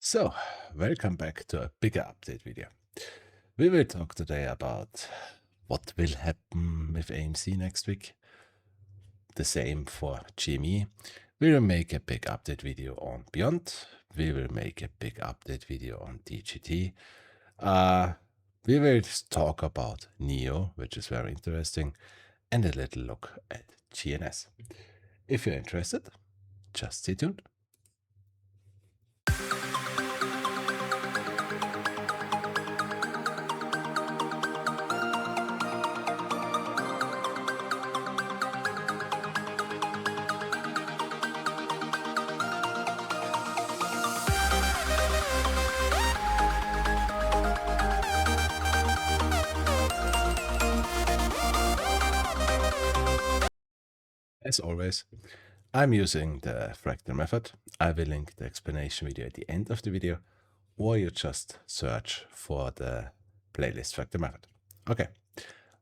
So, welcome back to a bigger update video. We will talk today about what will happen with AMC next week. The same for GME. We will make a big update video on BYND. We will make a big update video on DJT. We will talk about NIO, which is very interesting, and a little look at GNS. If you're interested, just stay tuned. As always, I'm using the Fractal Method. I will link the explanation video at the end of the video, or you just search for the playlist Fractal Method. Okay,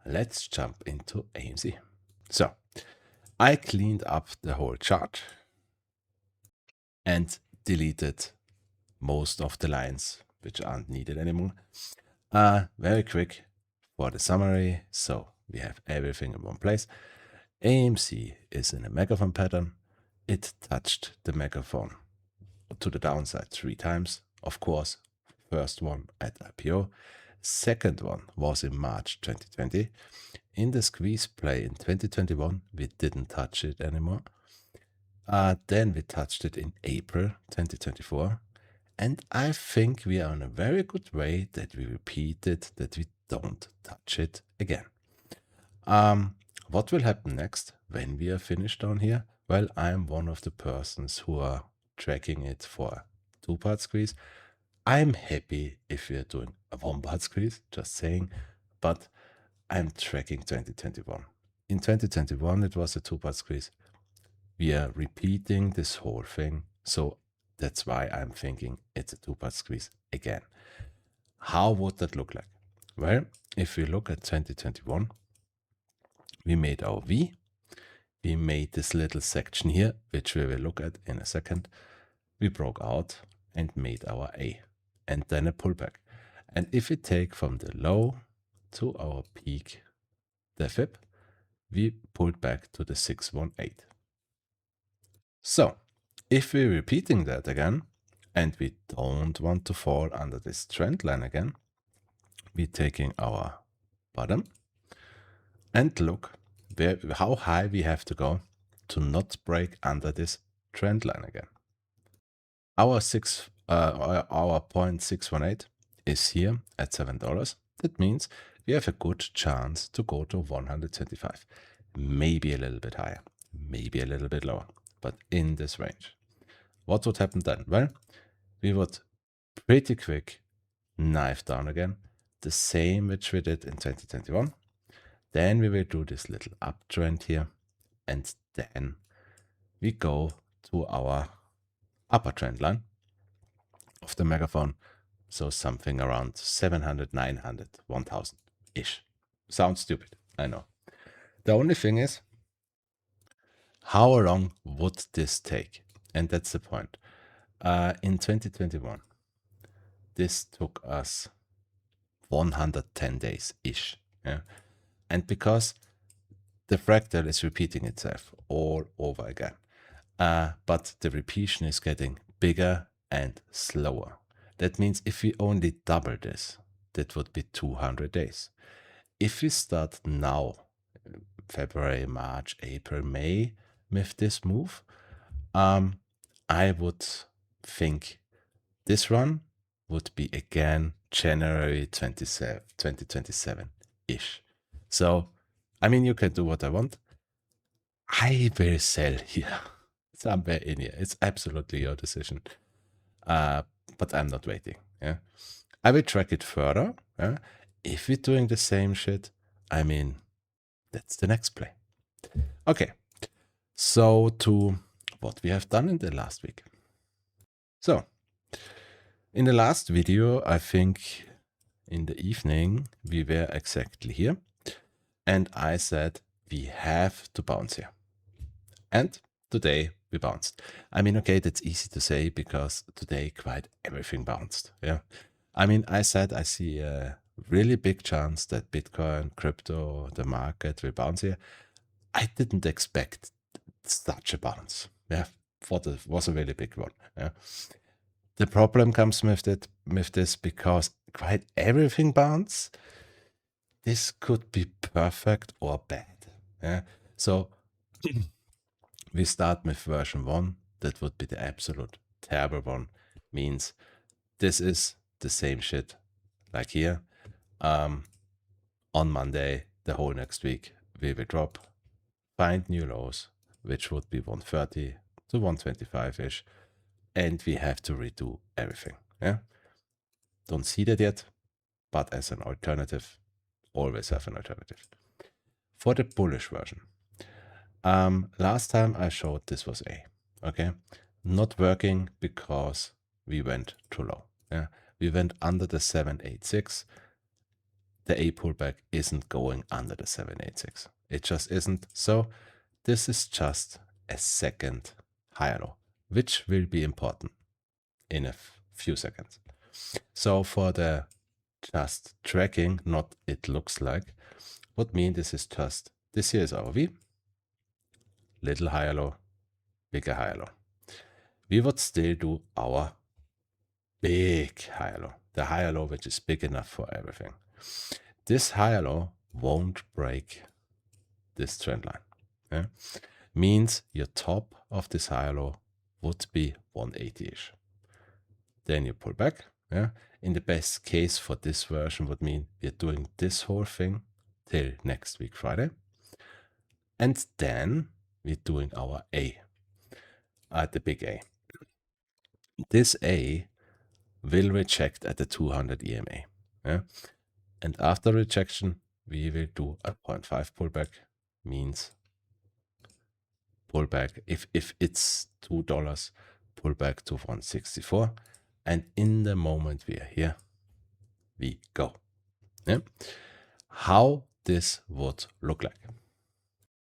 let's jump into AMC. So, I cleaned up the whole chart and deleted most of the lines which aren't needed anymore. Very quick for the summary. So, we have everything in one place. AMC is in a megaphone pattern. It touched the megaphone to the downside 3 times. Of course, first one at IPO. Second one was in March 2020. In the squeeze play in 2021, we didn't touch it anymore. Then we touched it in April 2024. And I think we are in a very good way that we repeat it, that we don't touch it again. What will happen next when we are finished down here? Well, I'm one of the persons who are tracking it for a 2-part squeeze. I'm happy if we are doing a 1-part squeeze, just saying, but I'm tracking 2021. In 2021, it was a 2-part squeeze. We are repeating this whole thing, so that's why I'm thinking it's a 2-part squeeze again. How would that look like? Well, if we look at 2021, we made our V. We made this little section here, which we will look at in a second. We broke out and made our A, and then a pullback. And if we take from the low to our peak, the fib, we pulled back to the 618. So, if we're repeating that again, and we don't want to fall under this trend line again, we're taking our bottom and look how high we have to go to not break under this trend line again. Our 0.618 is here at $7. That means we have a good chance to go to 125. Maybe a little bit higher, maybe a little bit lower, but in this range. What would happen then? Well, we would pretty quick knife down again, the same which we did in 2021. Then we will do this little uptrend here, and then we go to our upper trend line of the megaphone. So something around 700, 900, 1000-ish. Sounds stupid, I know. The only thing is, how long would this take? And that's the point. In 2021, this took us 110 days-ish. Yeah? And because the fractal is repeating itself all over again, but the repetition is getting bigger and slower. That means if we only double this, that would be 200 days. If we start now, February, March, April, May, with this move, I would think this run would be again January 2027-ish. So, I mean, you can do what I want. I will sell here, somewhere in here. It's absolutely your decision. But I'm not waiting. Yeah, I will track it further. Yeah? If we're doing the same shit, I mean, that's the next play. Okay, so to what we have done in the last week. So, in the last video, I think in the evening, we were exactly here. And I said, we have to bounce here. And today we bounced. I mean, okay, that's easy to say because today quite everything bounced. Yeah. I mean, I said I see a really big chance that Bitcoin, crypto, the market will bounce here. I didn't expect such a bounce. Yeah. It was a really big one. Yeah. The problem comes with this because quite everything bounced. This could be perfect or bad. Yeah. So we start with version 1. That would be the absolute terrible one. Means this is the same shit like here. On Monday, the whole next week, we will drop, find new lows, which would be 130 to 125-ish. And we have to redo everything. Yeah. Don't see that yet, but as an alternative, always have an alternative. For the bullish version, last time I showed this was A, okay? Not working because we went too low. Yeah, we went under the 786. The A pullback isn't going under the 786. It just isn't. So this is just a second higher low, which will be important in a few seconds. So for the just tracking, not it looks like, what mean this is just, this here is our V, little higher low, bigger higher low. We would still do our big higher low, the higher low which is big enough for everything. This higher low won't break this trend line. Yeah? Means your top of this higher low would be 180-ish. Then you pull back. Yeah? In the best case for this version would mean we're doing this whole thing till next week Friday. And then we're doing our A, the big A. This A will reject at the 200 EMA. Yeah? And after rejection, we will do a 0.5 pullback, means pullback, if it's $2, pullback to 164. And in the moment we are here, we go. Yeah? How this would look like.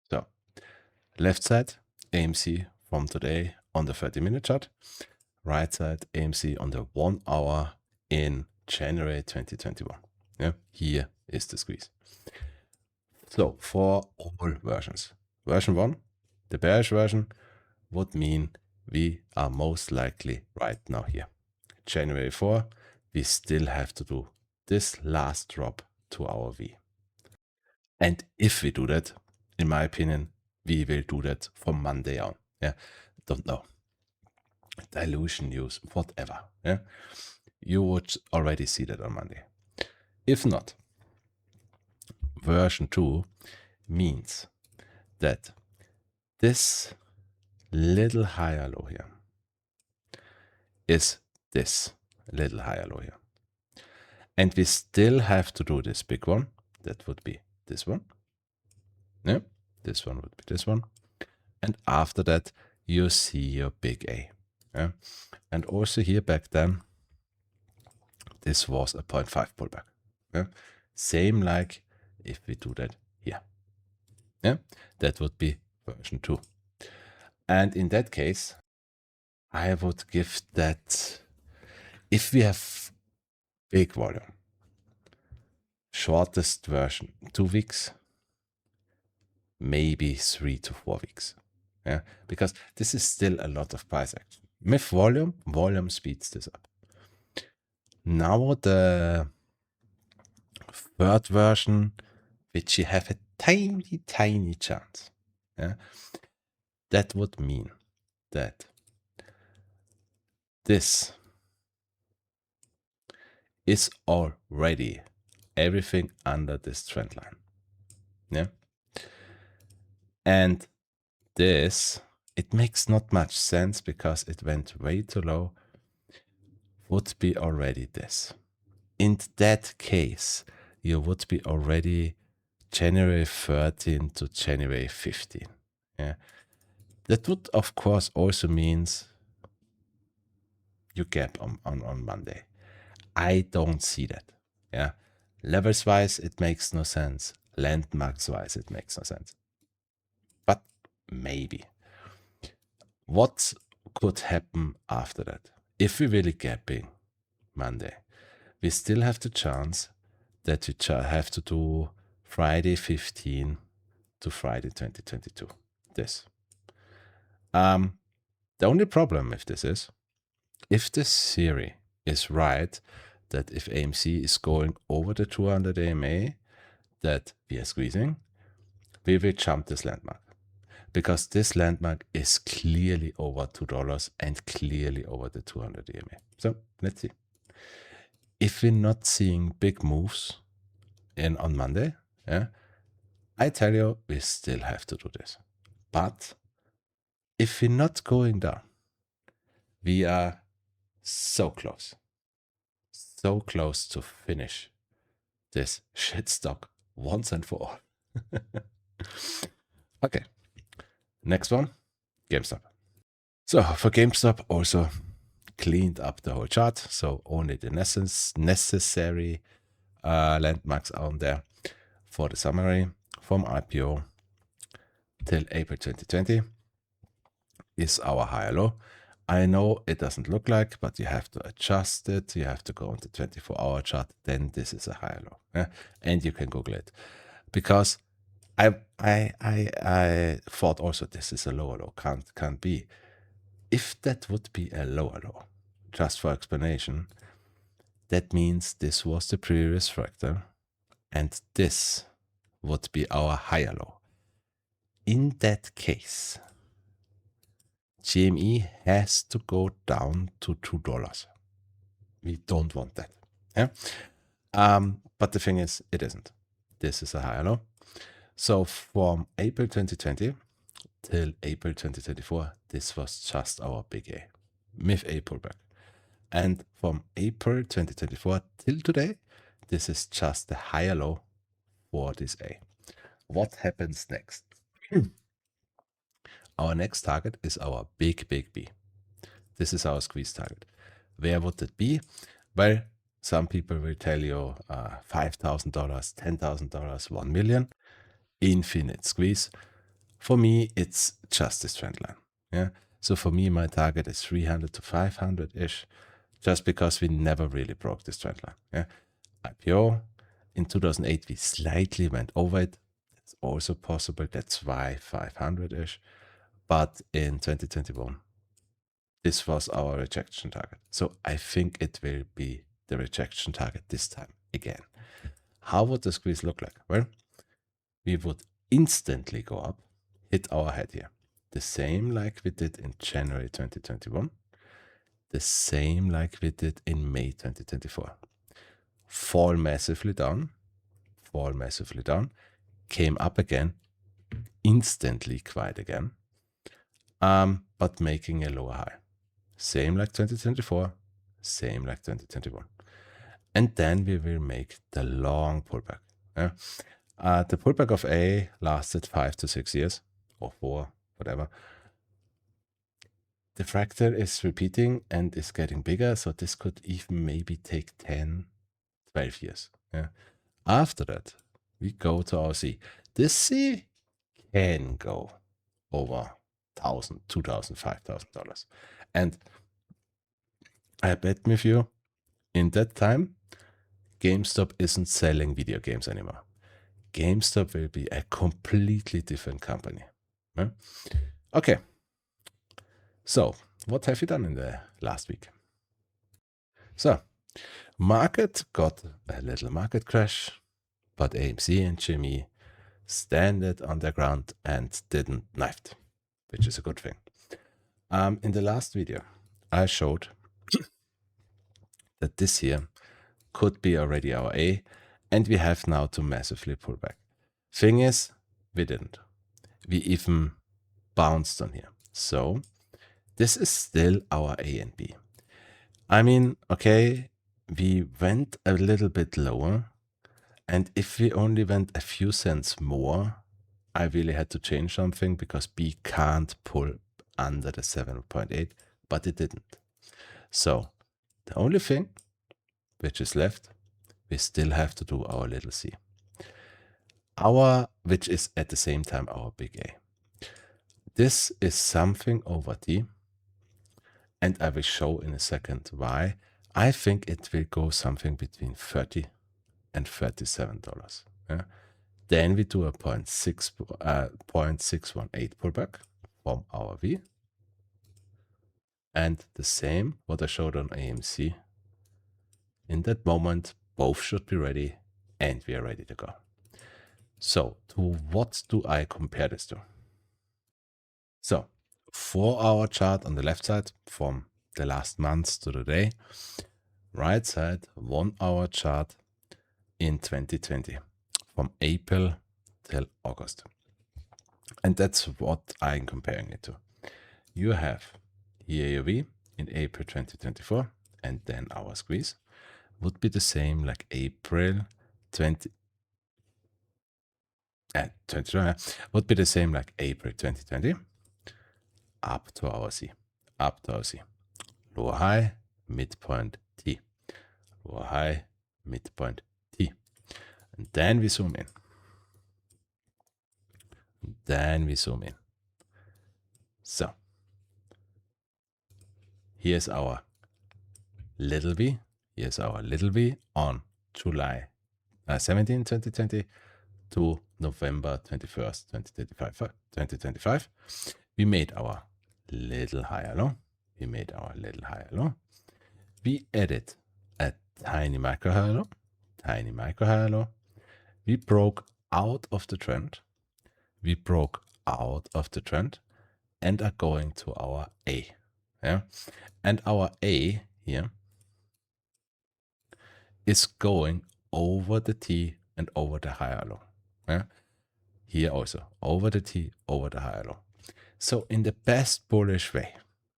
So, left side, AMC from today on the 30-minute chart. Right side, AMC on the 1 hour in January 2021. Yeah, here is the squeeze. So for all versions, version 1, the bearish version, would mean we are most likely right now here. January 4, we still have to do this last drop to our V. And if we do that, in my opinion, we will do that from Monday on. Yeah, don't know. Dilution news, whatever. Yeah, you would already see that on Monday. If not, version 2 means that this little higher low here is this little higher low here. And we still have to do this big one. That would be this one. Yeah, this one would be this one. And after that, you see your big A. Yeah? And also here back then, this was a 0.5 pullback. Yeah? Same like if we do that here. Yeah, that would be version 2. And in that case, I would give that, if we have big volume, shortest version 2 weeks, maybe 3 to 4 weeks. Yeah, because this is still a lot of price action. With volume speeds this up. Now the third version, which you have a tiny chance. Yeah, that would mean that this is already everything under this trend line. Yeah. And this, it makes not much sense because it went way too low, would be already this. In that case, you would be already January 13 to January 15. Yeah. That would, of course, also means you gap on Monday. I don't see that. Yeah. Levels wise, it makes no sense. Landmarks wise, it makes no sense. But maybe. What could happen after that? If we really gapping Monday, we still have the chance that we have to do Friday 15 to Friday 2022. This. The only problem with this is, if this theory is right, that if AMC is going over the 200 AMA that we are squeezing, we will jump this landmark. Because this landmark is clearly over $2 and clearly over the 200 EMA. So let's see. If we're not seeing big moves on Monday, I tell you, we still have to do this. But if we're not going down, we are so close to finish this shit stock once and for all. Okay. Next one, GameStop. So for GameStop, also cleaned up the whole chart. So only the necessary landmarks are on there. For the summary, from IPO till April 2020 is our higher low. I know it doesn't look like, but you have to adjust it. You have to go on the 24-hour chart. Then this is a higher low. And you can Google it. Because I thought also this is a lower low. Can't be. If that would be a lower low, just for explanation, that means this was the previous fractal and this would be our higher low. In that case, GME has to go down to $2. We don't want that. But the thing is, it isn't. This is a higher low. So from April 2020 till April 2024, this was just our big A, with a pullback. And from April 2024 till today, this is just the higher low for this A. What happens next? Our next target is our big B. This is our squeeze target. Where would it be? Well, some people will tell you $5,000, $10,000, 1 million, infinite squeeze. For me, it's just this trend line. So for me, my target is 300 to 500-ish, just because we never really broke this trend line. IPO in 2008, we slightly went over it. It's also possible. That's why 500-ish. But in 2021, this was our rejection target. So I think it will be the rejection target this time again. How would the squeeze look like? Well, we would instantly go up, hit our head here. The same like we did in January 2021. The same like we did in May 2024. Fall massively down, came up again, instantly quiet again, but making a lower high. Same like 2024, same like 2021. And then we will make the long pullback. The pullback of A lasted 5 to 6 years, or 4, whatever. The fractal is repeating and is getting bigger, so this could even maybe take 10, 12 years. After that, we go to our C. This C can go over $1,000, $2,000, $5,000. And I bet with you, in that time, GameStop isn't selling video games anymore. GameStop will be a completely different company. Okay. So, what have you done in the last week? So, market got a little market crash, but AMC and GME standed on their ground and didn't knifed, which is a good thing. In the last video, I showed that this here could be already our A, and we have now to massively pull back. Thing is, we didn't. We even bounced on here. So, this is still our A and B. I mean, okay, we went a little bit lower, and if we only went a few cents more, I really had to change something because B can't pull under the 7.8, but it didn't. So the only thing which is left, we still have to do our little C. Which is at the same time our big A. This is something over T, and I will show in a second why. I think it will go something between $30 and $37. Yeah? Then we do a 0.618 pullback from our V. And the same what I showed on AMC. In that moment, both should be ready and we are ready to go. So to what do I compare this to? So 4-hour chart on the left side from the last month to the day. Right side, 1-hour chart in 2020 from April till August. And that's what I'm comparing it to. You have here your V in April 2024, and then our squeeze would be the same like April 2020 would be the same like April 2020 up to our C, lower high, midpoint T, lower high, midpoint T, and then we zoom in. So here's our little v. Here's our little v on July 17, 2020 to November 21st, 2025. We made our little higher low. We added a tiny micro higher low. We broke out of the trend. And are going to our A. Yeah? And our A here is going over the T and over the higher low. Yeah? Here also, over the T, over the higher low. So in the best bullish way,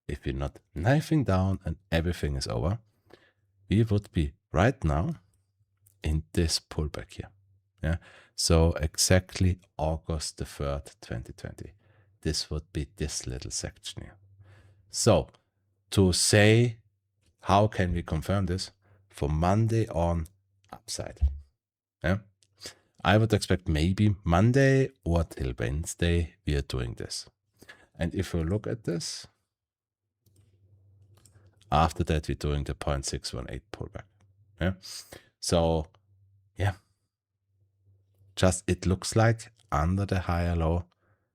if we're not knifing down and everything is over, we would be right now in this pullback here. Yeah. So exactly August the 3rd, 2020. This would be this little section here. So to say, how can we confirm this? From Monday on, upside. Yeah. I would expect maybe Monday or till Wednesday we are doing this. And if we look at this, after that we're doing the 0.618 pullback. Yeah. So yeah, just it looks like under the higher low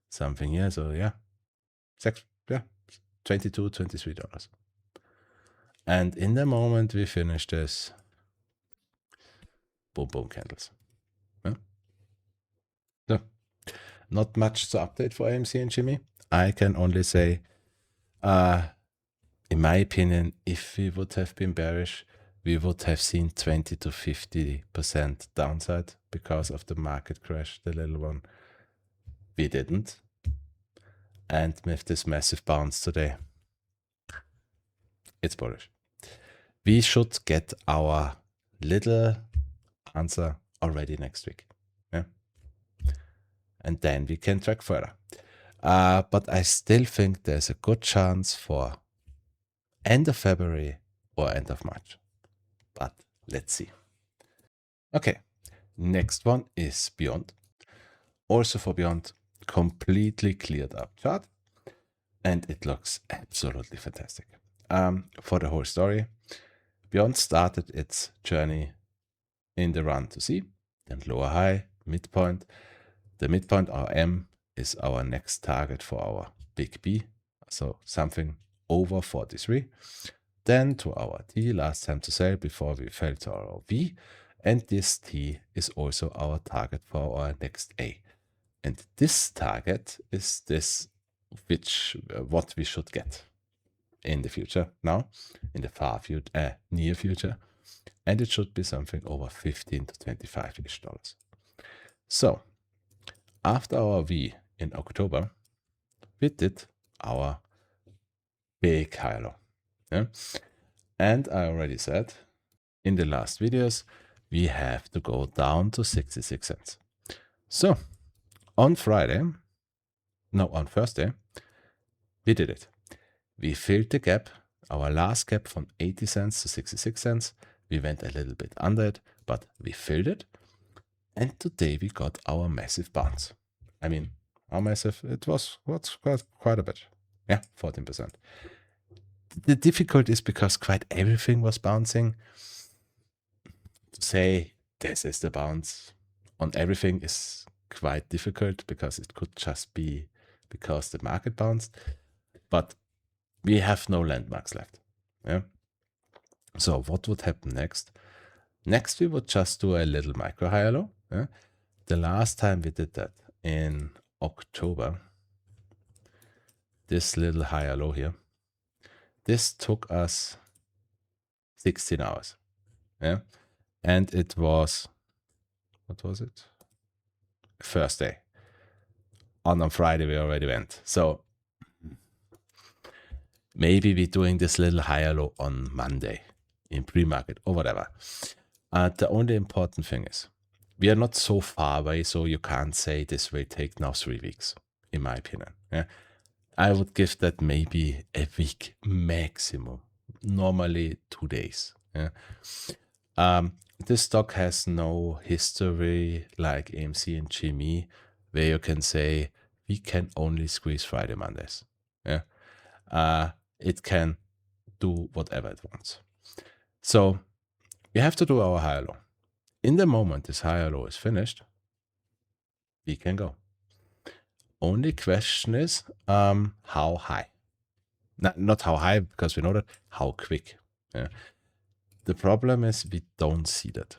something here. So yeah, $22, $23. And in the moment we finish this, boom, boom candles. Yeah. So not much to update for AMC and GME. I can only say, in my opinion, if we would have been bearish, we would have seen 20 to 50% downside because of the market crash, the little one. We didn't. And with this massive bounce today, it's bullish. We should get our little answer already next week. Yeah. And then we can track further. But I still think there's a good chance for end of February or end of March. But let's see. Okay, next one is BYND. Also for BYND, completely cleared up chart. And it looks absolutely fantastic. For the whole story, BYND started its journey in the run to C, then lower high, midpoint. The midpoint, our M, is our next target for our big B. So something over 43. Then to our T, last time to sell before we fell to our V. And this T is also our target for our next A. And this target is this, what we should get in the future now, in the far future, near future. And it should be something over 15 to 25-ish dollars. So after our V in October, we did our big high low. Yeah? And I already said in the last videos, we have to go down to 66 cents. So on Thursday, we did it. We filled the gap, our last gap from 80 cents to 66 cents. We went a little bit under it, but we filled it. And today we got our massive bounce. I mean, How massive? It was quite a bit. Yeah, 14%. The difficulty is because quite everything was bouncing. To say this is the bounce on everything is quite difficult because it could just be because the market bounced. But we have no landmarks left. Yeah. So what would happen next? Next, we would just do a little micro higher low. Yeah? The last time we did that in October, this little higher low here, this took us 16 hours. Yeah. And it was, what was it? Thursday. On Friday, we already went. So maybe we're doing this little higher low on Monday in pre-market or whatever. The only important thing is we are not so far away, so you can't say this will take now 3 weeks, in my opinion. Yeah? I would give that maybe a week maximum, normally 2 days. Yeah? This stock has no history like AMC and GME, where you can say we can only squeeze Friday, Mondays. Yeah? It can do whatever it wants. So we have to do our higher low. In the moment this higher low is finished, we can go. Only question is how high. Not how high, because we know that, how quick. Yeah. The problem is we don't see that.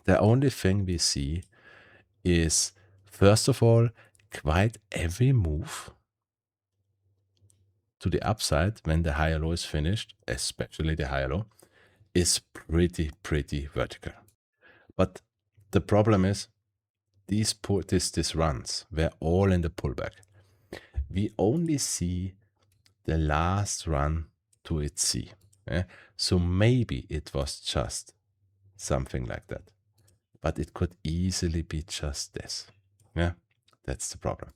The only thing we see is, first of all, quite every move to the upside when the higher low is finished, especially the higher low, is pretty vertical. But the problem is these runs were all in the pullback. We only see the last run to its C. Yeah? So maybe it was just something like that. But it could easily be just this. Yeah, that's the problem.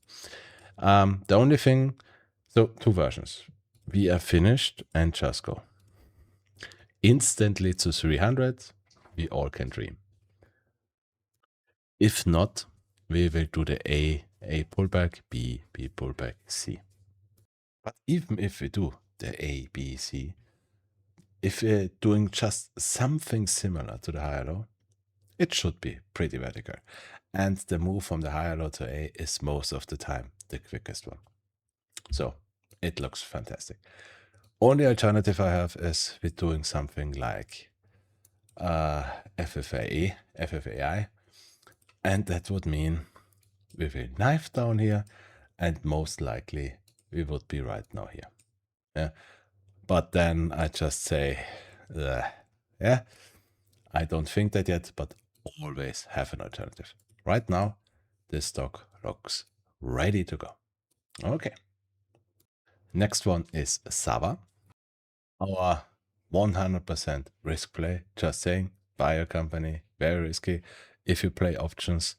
The only thing, so 2 versions. We are finished and just go. Instantly to 300, we all can dream. If not, we will do the A pullback, B pullback, C. But even if we do the A, B, C, if we're doing just something similar to the higher low, it should be pretty vertical. And the move from the higher low to A is most of the time the quickest one. So it looks fantastic. Only alternative I have is with doing something like FFAI, and that would mean we will knife down here, and most likely we would be right now here. Yeah. But then I just say, yeah, I don't think that yet, but always have an alternative. Right now, this stock looks ready to go. Okay. Next one is SAVA. Our 100% risk play. Just saying, buy a company, very risky. If you play options,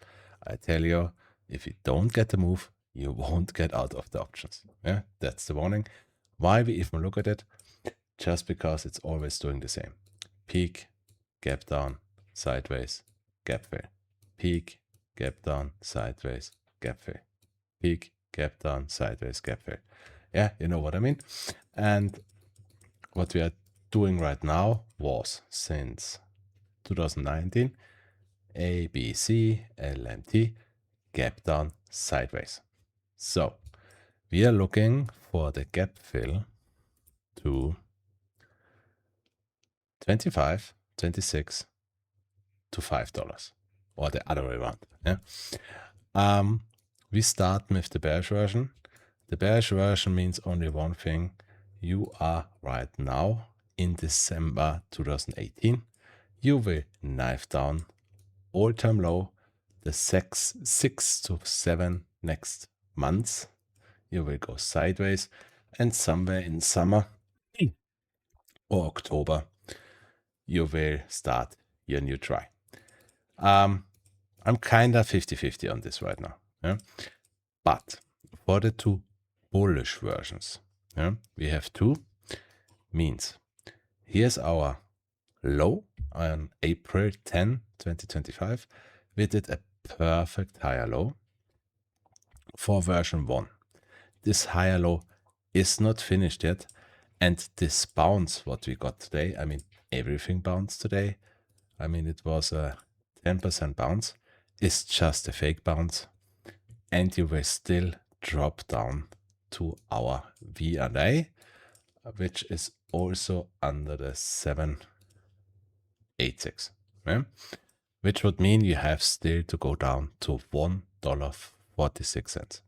I tell you, if you don't get the move, you won't get out of the options. Yeah, that's the warning. Why we even look at it? Just because it's always doing the same. Peak, gap down, sideways, gap fill. Peak, gap down, sideways, gap fill. Peak, gap down, sideways, gap fill. Yeah, you know what I mean? And what we are doing right now was, since 2019, A, B, C, L, M, T, gap down, sideways. So we are looking for the gap fill to 25, 26 to $5, or the other way around. Yeah. We start with the bearish version. The bearish version means only one thing. You are right now in December 2018. You will knife down all-time low the 6 to 7 next months. You will go sideways, and somewhere in summer or October, you will start your new try. I'm kind of 50-50 on this right now. Yeah? But for the 2 bullish versions, yeah, we have 2. Means here's our low on April 10, 2025. We did a perfect higher low. for version 1. This higher low is not finished yet, and this bounce what we got today, I mean everything bounced today, I mean it was a 10% bounce, is just a fake bounce, and you will still drop down to our VND, which is also under the 786, yeah? Which would mean you have still to go down to $1.46.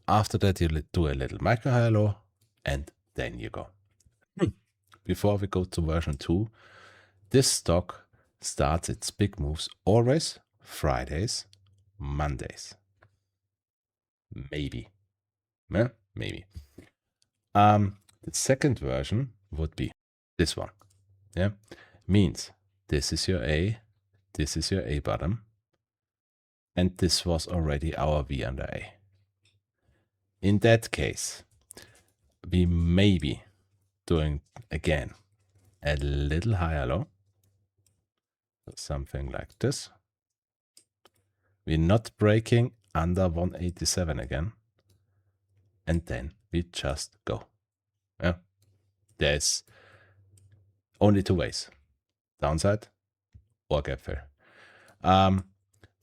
After that, you do a little micro high low, and then you go. Before we go to version 2, this stock starts its big moves always Fridays, Mondays. Maybe. Yeah, maybe. The second version would be this one. Yeah, means this is your A, this is your A bottom, and this was already our V under A. In that case, we may be doing again a little higher low, something like this. We're not breaking under 187 again, and then we just go. Yeah, there's only two ways: downside or gap fill.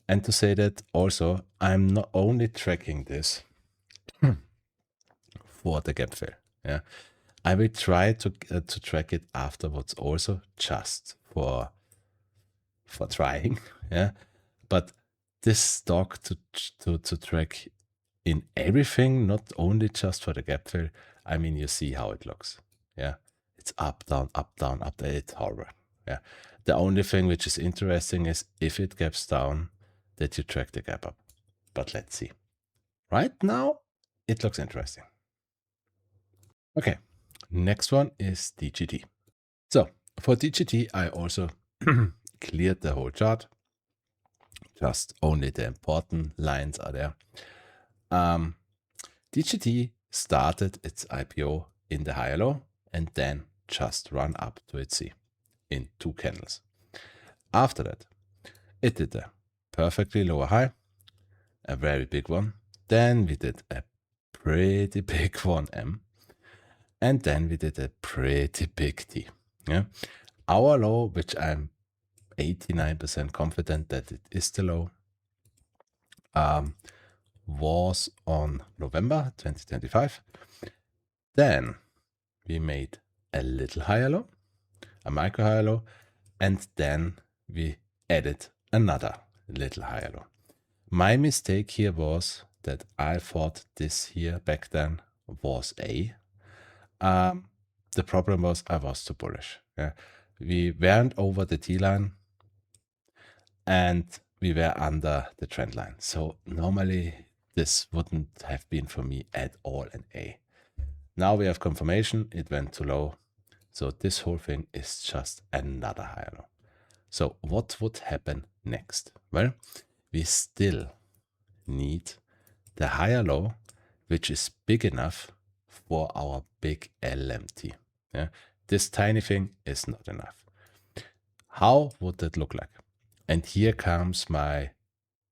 And to say that also, I'm not only tracking this for the gap fill. Yeah, I will try to track it afterwards also, just for trying. Yeah, but this stock to track in everything, not only just for the gap fill. I mean, you see how it looks. Yeah, it's up, down, up, down, up, down. It's horrible. Yeah, the only thing which is interesting is if it gaps down, that you track the gap up. But let's see. Right now, it looks interesting. Okay, next one is DJT. So for DJT, I also cleared the whole chart. Just only the important lines are there. DJT started its IPO in the higher low and then just run up to its C in 2 candles. After that, it did a perfectly lower high, a very big one. Then we did a pretty big 1M, and then we did a pretty big T. Yeah, our low, which I'm 89% confident that it is the low, was on November 2025. Then we made a little higher low, a micro higher low, and then we added another little higher low. My mistake here was that I thought this here back then was A. The problem was I was too bullish. Yeah. We weren't over the T line and we were under the trend line. So normally this wouldn't have been for me at all an A. Now we have confirmation, it went too low. So this whole thing is just another higher low. So what would happen next? Well, we still need the higher low, which is big enough for our big LMT. Yeah? This tiny thing is not enough. How would that look like? And here comes my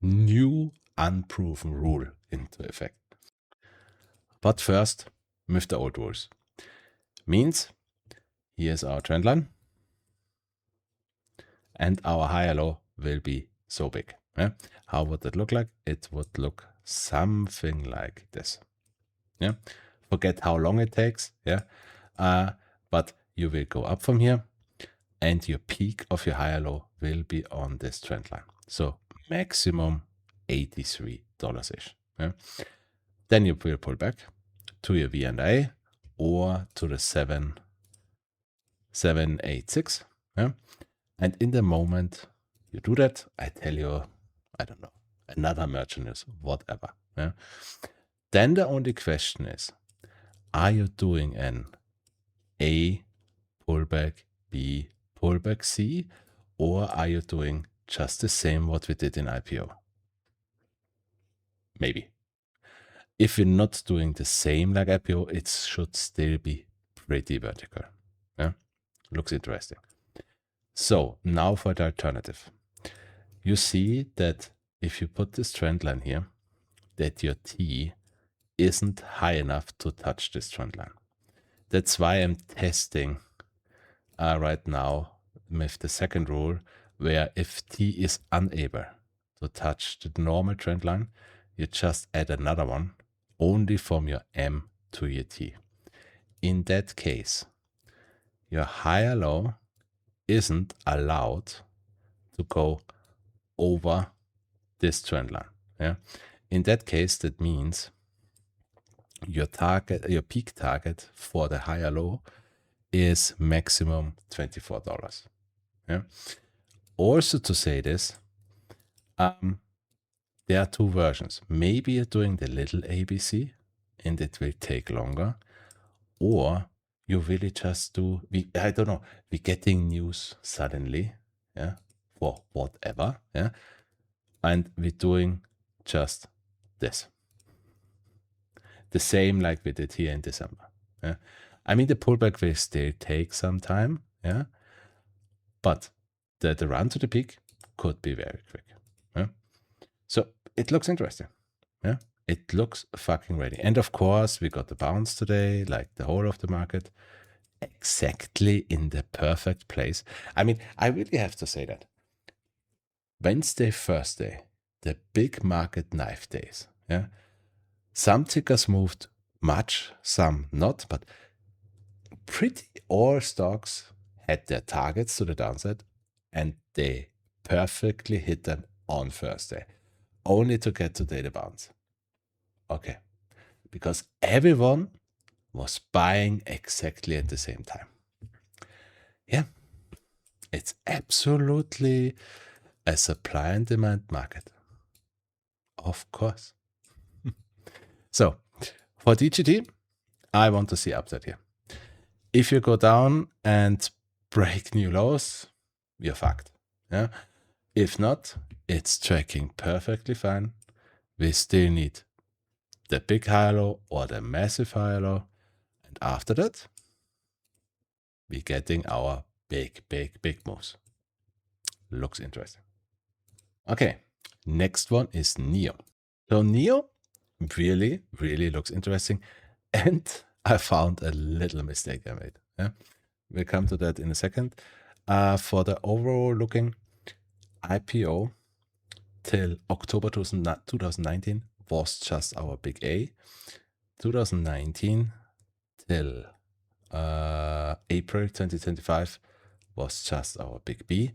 new unproven rule into effect. But first, with the old rules. Means here's our trend line, and our higher low will be so big. Yeah? How would that look like? It would look something like this. Yeah, forget how long it takes. Yeah, but you will go up from here, and your peak of your higher low will be on this trend line. So maximum $83-ish. Yeah? Then you will pull back to your VND or to the 786. Yeah? And in the moment you do that, I tell you, I don't know, another merchant news, whatever. Yeah? Then the only question is, are you doing an A pullback, B pullback, C, or are you doing just the same what we did in IPO? Maybe. If you're not doing the same like IPO, it should still be pretty vertical. Yeah? Looks interesting. So now for the alternative. You see that if you put this trend line here, that your T isn't high enough to touch this trend line. That's why I'm testing right now with the second rule, where if T is unable to touch the normal trend line, you just add another one only from your M to your T. In that case, your higher low isn't allowed to go over this trend line. Yeah. In that case, that means your target, your peak target for the higher low is maximum $24. Yeah. Also to say this, there are two versions. Maybe you're doing the little ABC and it will take longer, or you really just do, I don't know, we're getting news suddenly, yeah, for whatever, yeah, and we're doing just this. The same like we did here in December. Yeah. I mean, the pullback will still take some time, yeah, but the run to the peak could be very quick. Yeah. So it looks interesting. Yeah, it looks fucking ready. And of course, we got the bounce today, like the whole of the market, exactly in the perfect place. I mean, I really have to say that Wednesday, Thursday, the big market knife days. Yeah, some tickers moved much, some not, but pretty all stocks had their targets to the downside, and they perfectly hit them on Thursday, only to get today the bounce. Okay, because everyone was buying exactly at the same time. Yeah, it's absolutely a supply and demand market. Of course. So for DJT, I want to see upside here. If you go down and break new lows, you're fucked. Yeah. If not, it's tracking perfectly fine. We still need the big high low or the massive high low. And after that, we're getting our big moves. Looks interesting. Okay, next one is NIO. So NIO really looks interesting. And I found a little mistake I made. Yeah, we'll come to that in a second. For the overall looking, IPO till October 2019 was just our big A. 2019 till April 2025 was just our big B.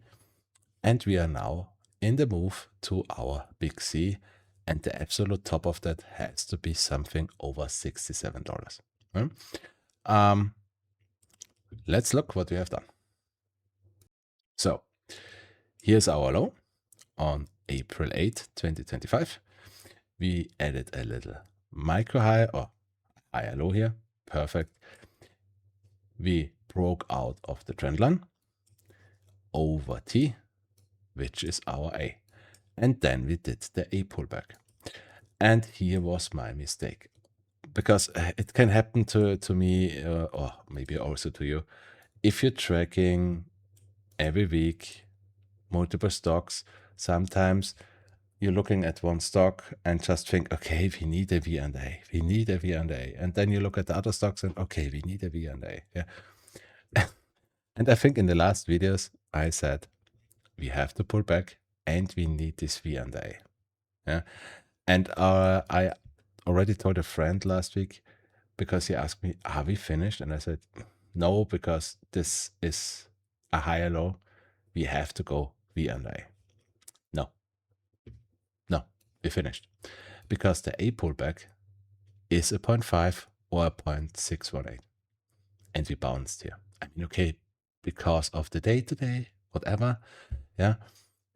And we are now in the move to our big C. And the absolute top of that has to be something over $67. Let's look what we have done. So here's our low on April 8, 2025. We added a little micro high or higher low here. Perfect. We broke out of the trend line over T, which is our A. And then we did the A pullback. And here was my mistake, because it can happen to me or maybe also to you. If you're tracking every week multiple stocks, sometimes you're looking at one stock and just think, okay, we need a V&A, we need a V&A. And then you look at the other stocks and, okay, we need a V&A. Yeah. And I think in the last videos, I said, we have to pull back and we need this V&A. Yeah. And I already told a friend last week, because he asked me, are we finished? And I said, no, because this is a higher low. We have to go V&A. No, we finished. Because the A pullback is a 0.5 or a 0.618. And we bounced here. I mean, okay, because of the day today, whatever. Yeah.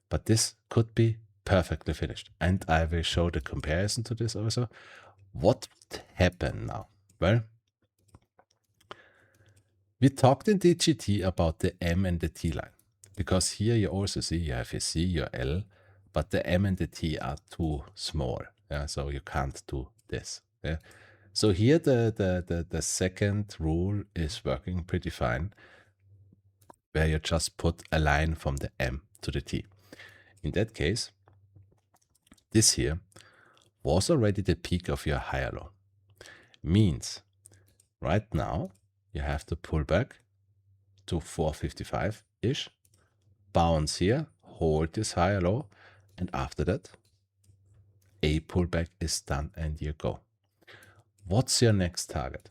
But this could be perfectly finished. And I will show the comparison to this also. What would happen now? Well, we talked in DJT about the M and the T line, because here you also see you have your C, your L, but the M and the T are too small. Yeah, so you can't do this. Yeah. So here the second rule is working pretty fine, where you just put a line from the M to the T. In that case, this here was already the peak of your higher low. Means right now you have to pull back to 455-ish, bounce here, hold this higher low, and after that, a pullback is done and you go. What's your next target?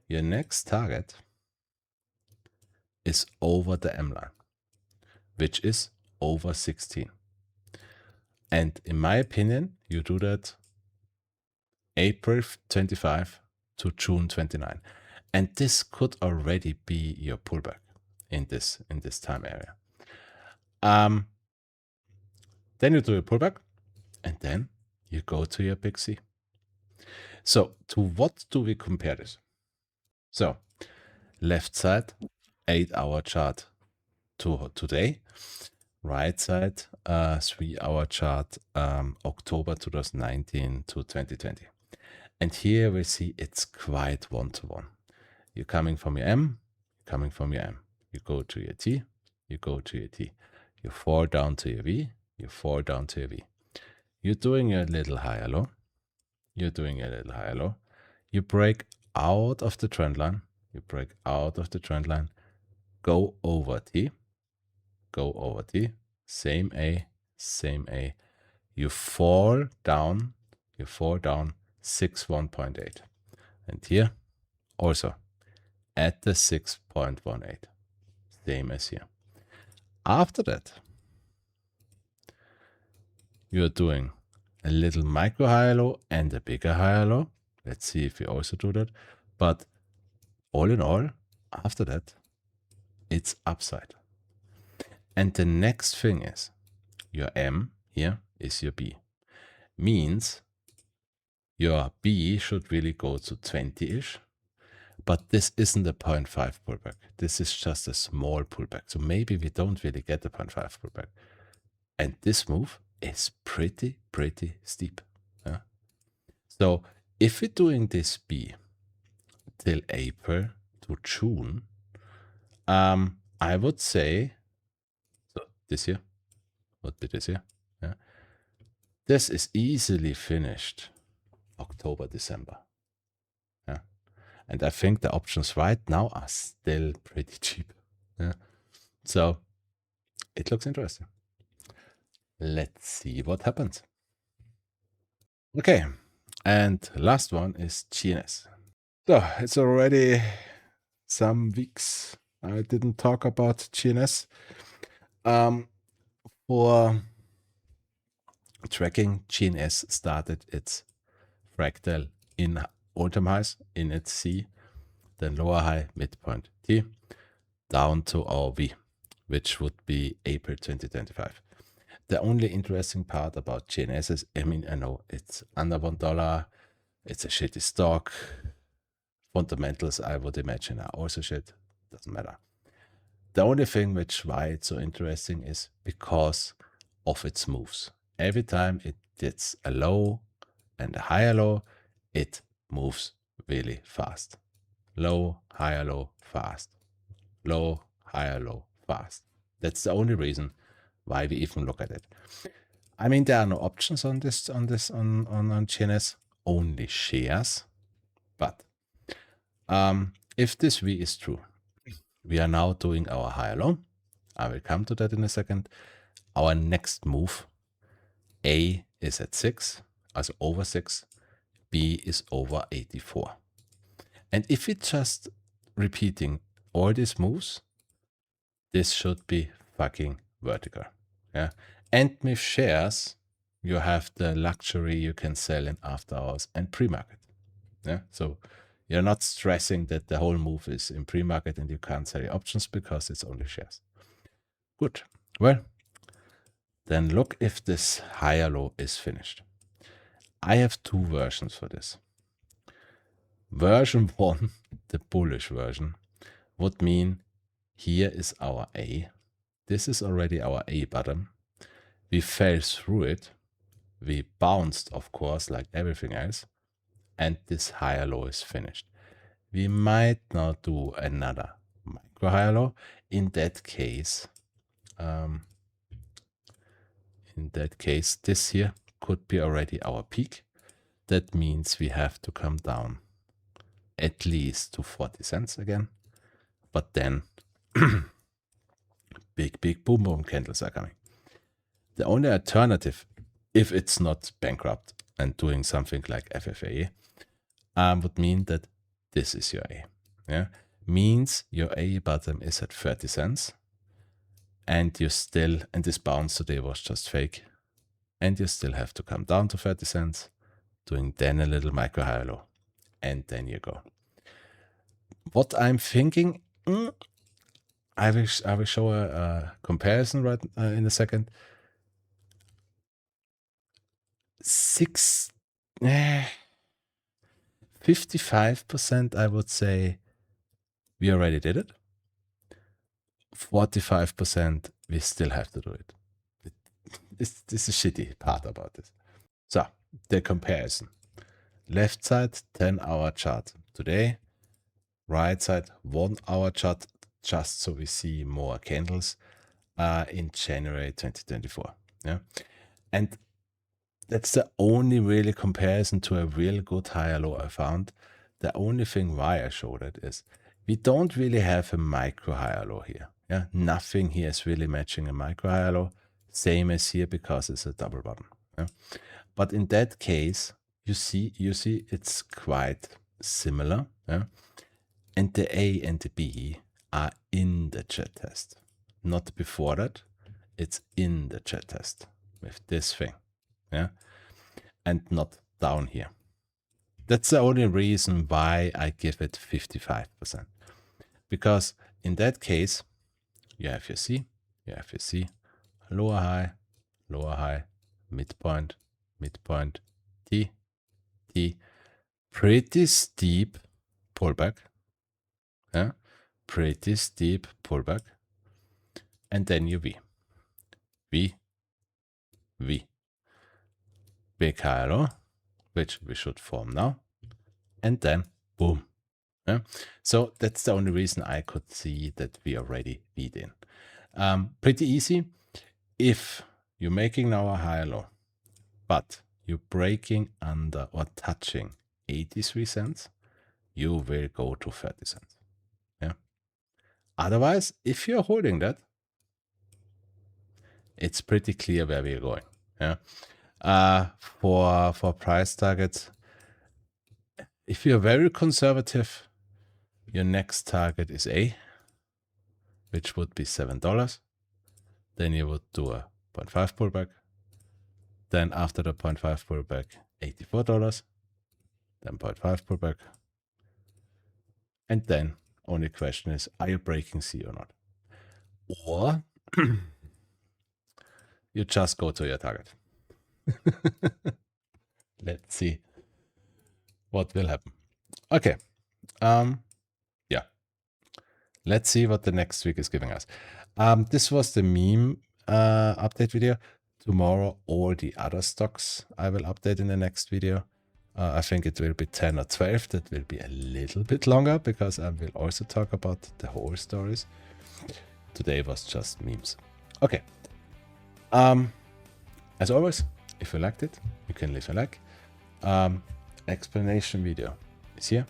Your next target is over the M line, which is over 16. And in my opinion, you do that April 25 to June 29. And this could already be your pullback in this time area. Then you do a pullback and then you go to your big C. So to what do we compare this? So left side, 8-hour chart to today. Right side, 3-hour chart, October 2019 to 2020. And here we see it's quite one-to-one. You're coming from your M, coming from your M. You go to your T, you go to your T. You fall down to your V, you fall down to your V. You're doing a little higher low. You're doing a little higher low. You break out of the trend line. You break out of the trend line. Go over T. Go over T. Same A, same A. You fall down. You fall down 61.8. And here also at the 6.18. Same as here. After that, you're doing a little micro higher low and a bigger higher low. Let's see if we also do that. But all in all, after that, it's upside. And the next thing is your M here is your B. Means your B should really go to 20-ish. But this isn't a 0.5 pullback. This is just a small pullback. So maybe we don't really get a 0.5 pullback. And this move is pretty steep. Yeah? So if we're doing this B till April to June, I would say, so this here, what did this here? Yeah. This is easily finished October, December. Yeah. And I think the options right now are still pretty cheap. Yeah. So it looks interesting. Let's see what happens. Okay. And last one is GNS. So it's already some weeks I didn't talk about GNS. For tracking, GNS started its fractal in all-time highs in its C, then lower high, midpoint T, down to our V, which would be April 2025. The only interesting part about GNS is, I mean, I know it's under $1, it's a shitty stock. Fundamentals, I would imagine, are also shit. Doesn't matter. The only thing why it's so interesting is because of its moves. Every time it gets a low and a higher low, it moves really fast. Low, higher low, fast. Low, higher low, fast. That's the only reason why we even look at it. I mean, there are no options on GNS, only shares. But if this V is true, we are now doing our higher low. I will come to that in a second. Our next move, A is at 6, also over 6. B is over 84. And if it's just repeating all these moves, this should be fucking vertical. Yeah. And with shares, you have the luxury you can sell in after hours and pre-market. Yeah. So you're not stressing that the whole move is in pre-market and you can't sell your options because it's only shares. Good. Well, then look if this higher low is finished. I have two versions for this. Version 1, the bullish version, would mean here is our A. This is already our A bottom. We fell through it. We bounced, of course, like everything else. And this higher low is finished. We might now do another micro higher low. In that case, this here could be already our peak. that means we have to come down at least to 40 cents again. But then big boom boom candles are coming. The only alternative, if it's not bankrupt and doing something like FFA, would mean that this is your A. Yeah, means your A bottom is at 30 cents, and you still, and this bounce today was just fake, and you still have to come down to 30 cents, doing then a little micro high low, and then you go. What I'm thinking, I will show a comparison right in a second. 55%, I would say we already did it. 45%, we still have to do it. This is a shitty part about this. So the comparison. Left side, 10-hour chart today. Right side, 1-hour chart, just so we see more candles in January 2024. Yeah, and that's the only really comparison to a real good higher low I found. The only thing why I showed it is we don't really have a micro higher low here. Yeah, nothing here is really matching a micro higher low. Same as here because it's a double bottom. Yeah? But in that case, you see it's quite similar. Yeah? And the A and the B are in the chat test. Not before that, it's in the chat test with this thing. Yeah, and not down here. That's the only reason why I give it 55%. Because in that case, you have your C, lower high, midpoint, T, pretty steep pullback. Yeah, pretty steep pullback. And then you V. Big high low, which we should form now, and then boom. Yeah? So that's the only reason I could see that we already beat in. Pretty easy. If you're making now a high low, but you're breaking under or touching 83 cents, you will go to 30 cents. Yeah. Otherwise, if you're holding that, it's pretty clear where we're going. Yeah. For price targets, if you're very conservative, your next target is A, which would be $7. Then you would do a 0.5 pullback. Then after the 0.5 pullback, $84. Then 0.5 pullback. And then only question is, are you breaking C or not? Or you just go to your target. Let's see what will happen. Okay. Yeah. Let's see what the next week is giving us. This was the meme update video. Tomorrow, all the other stocks I will update in the next video. I think it will be 10 or 12. That will be a little bit longer because I will also talk about the whole stories. Today was just memes. Okay. As always, if you liked it, you can leave a like. Explanation video is here.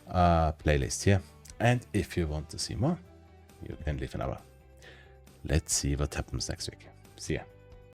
Playlist here. And if you want to see more, you can leave an hour. Let's see what happens next week. See ya.